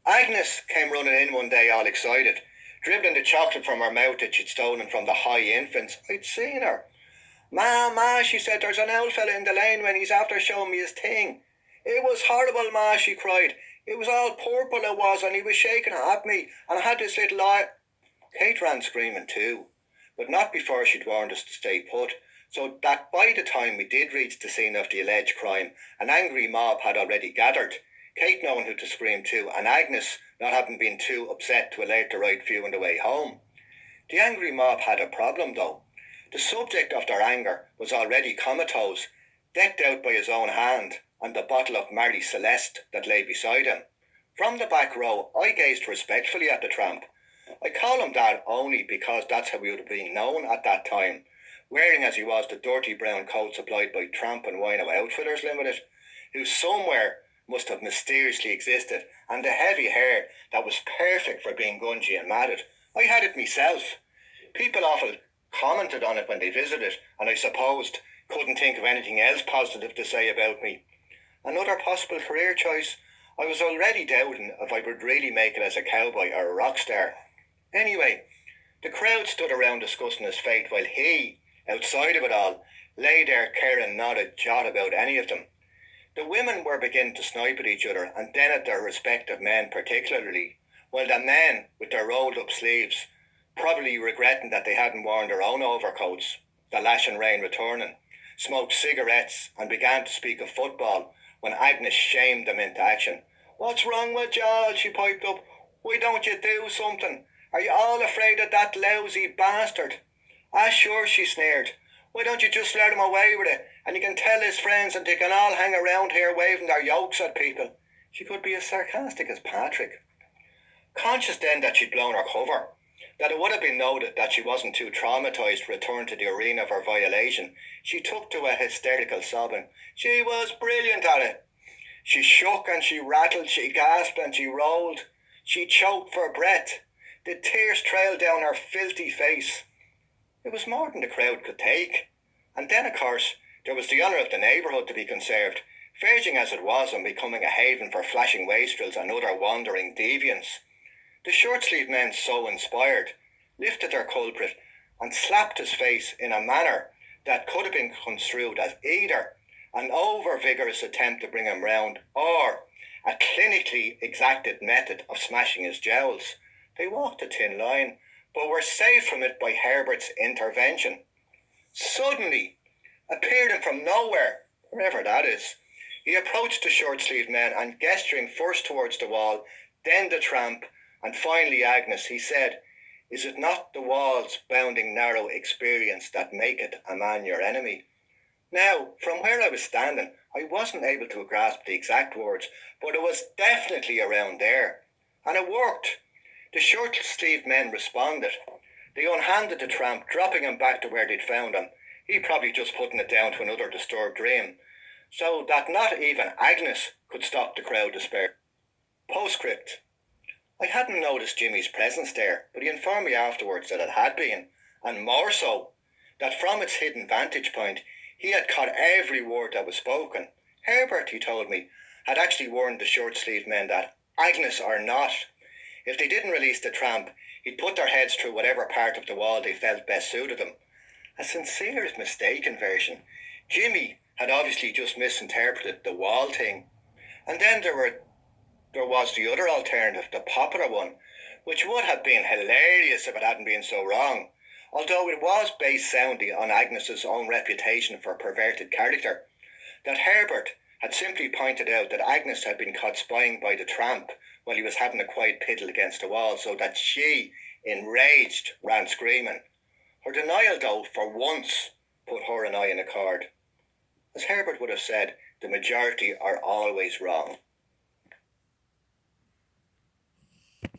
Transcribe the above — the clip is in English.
Agnes came running in one day all excited, dribbling the chocolate from her mouth that she'd stolen from the high infants. I'd seen her. Ma, she said, there's an old fella in the lane when he's after showing me his thing. It was horrible, Ma, she cried. It was all purple it was, and he was shaking it at me, and I had this little eye. Kate ran screaming too, but not before she'd warned us to stay put, so that by the time we did reach the scene of the alleged crime, an angry mob had already gathered, Kate knowing who to scream to, and Agnes not having been too upset to alert the right few on the way home. The angry mob had a problem though. The subject of their anger was already comatose, decked out by his own hand, and the bottle of Marie Celeste that lay beside him. From the back row, I gazed respectfully at the tramp. I call him that only because that's how he would have been known at that time, wearing as he was the dirty brown coat supplied by Tramp and Wino Outfitters Limited, who somewhere must have mysteriously existed, and the heavy hair that was perfect for being gungy and matted. I had it myself. People often commented on it when they visited, and I supposed couldn't think of anything else positive to say about me. Another possible career choice. I was already doubting if I would really make it as a cowboy or a rock star. Anyway, the crowd stood around discussing his fate while he, outside of it all, lay there caring not a jot about any of them. The women were beginning to snipe at each other, and then at their respective men particularly, while the men, with their rolled up sleeves, probably regretting that they hadn't worn their own overcoats, the lash and rain returning, smoked cigarettes and began to speak of football when Agnes shamed them into action. What's wrong with y'all? She piped up. Why don't you do something? Are you all afraid of that lousy bastard? Ah, sure, she sneered. Why don't you just let him away with it, and you can tell his friends and they can all hang around here waving their yokes at people. She could be as sarcastic as Patrick. Conscious then that she'd blown her cover, that it would have been noted that she wasn't too traumatised to return to the arena of her violation, she took to a hysterical sobbing. She was brilliant at it. She shook and she rattled, she gasped and she rolled. She choked for breath. The tears trailed down her filthy face. It was more than the crowd could take. And then, of course, there was the honour of the neighbourhood to be conserved, verging as it was on becoming a haven for flashing wastrels and other wandering deviants. The short-sleeved men, so inspired, lifted their culprit and slapped his face in a manner that could have been construed as either an over-vigorous attempt to bring him round or a clinically exacted method of smashing his jowls. They walked a thin line, but were saved from it by Herbert's intervention. Suddenly, appearing from nowhere, wherever that is, he approached the short-sleeved men and, gesturing first towards the wall, then the tramp, and finally Agnes, he said, "Is it not the walls bounding narrow experience that maketh a man your enemy?" Now, from where I was standing, I wasn't able to grasp the exact words, but it was definitely around there. And it worked. The short-sleeved men responded. They unhanded the tramp, dropping him back to where they'd found him, he probably just putting it down to another disturbed dream, so that not even Agnes could stop the crowd despair. Postscript. I hadn't noticed Jimmy's presence there, but he informed me afterwards that it had been, and more so, that from its hidden vantage point, he had caught every word that was spoken. Herbert, he told me, had actually warned the short-sleeved men that, Agnes or not, if they didn't release the tramp, he'd put their heads through whatever part of the wall they felt best suited them. A sincere if mistaken version. Jimmy had obviously just misinterpreted the wall thing. And then there was the other alternative, the popular one, which would have been hilarious if it hadn't been so wrong, although it was based soundly on Agnes's own reputation for perverted character, that Herbert had simply pointed out that Agnes had been caught spying by the tramp while he was having a quiet piddle against the wall, so that she, enraged, ran screaming. Her denial, though, for once, put her and I in accord. As Herbert would have said, the majority are always wrong.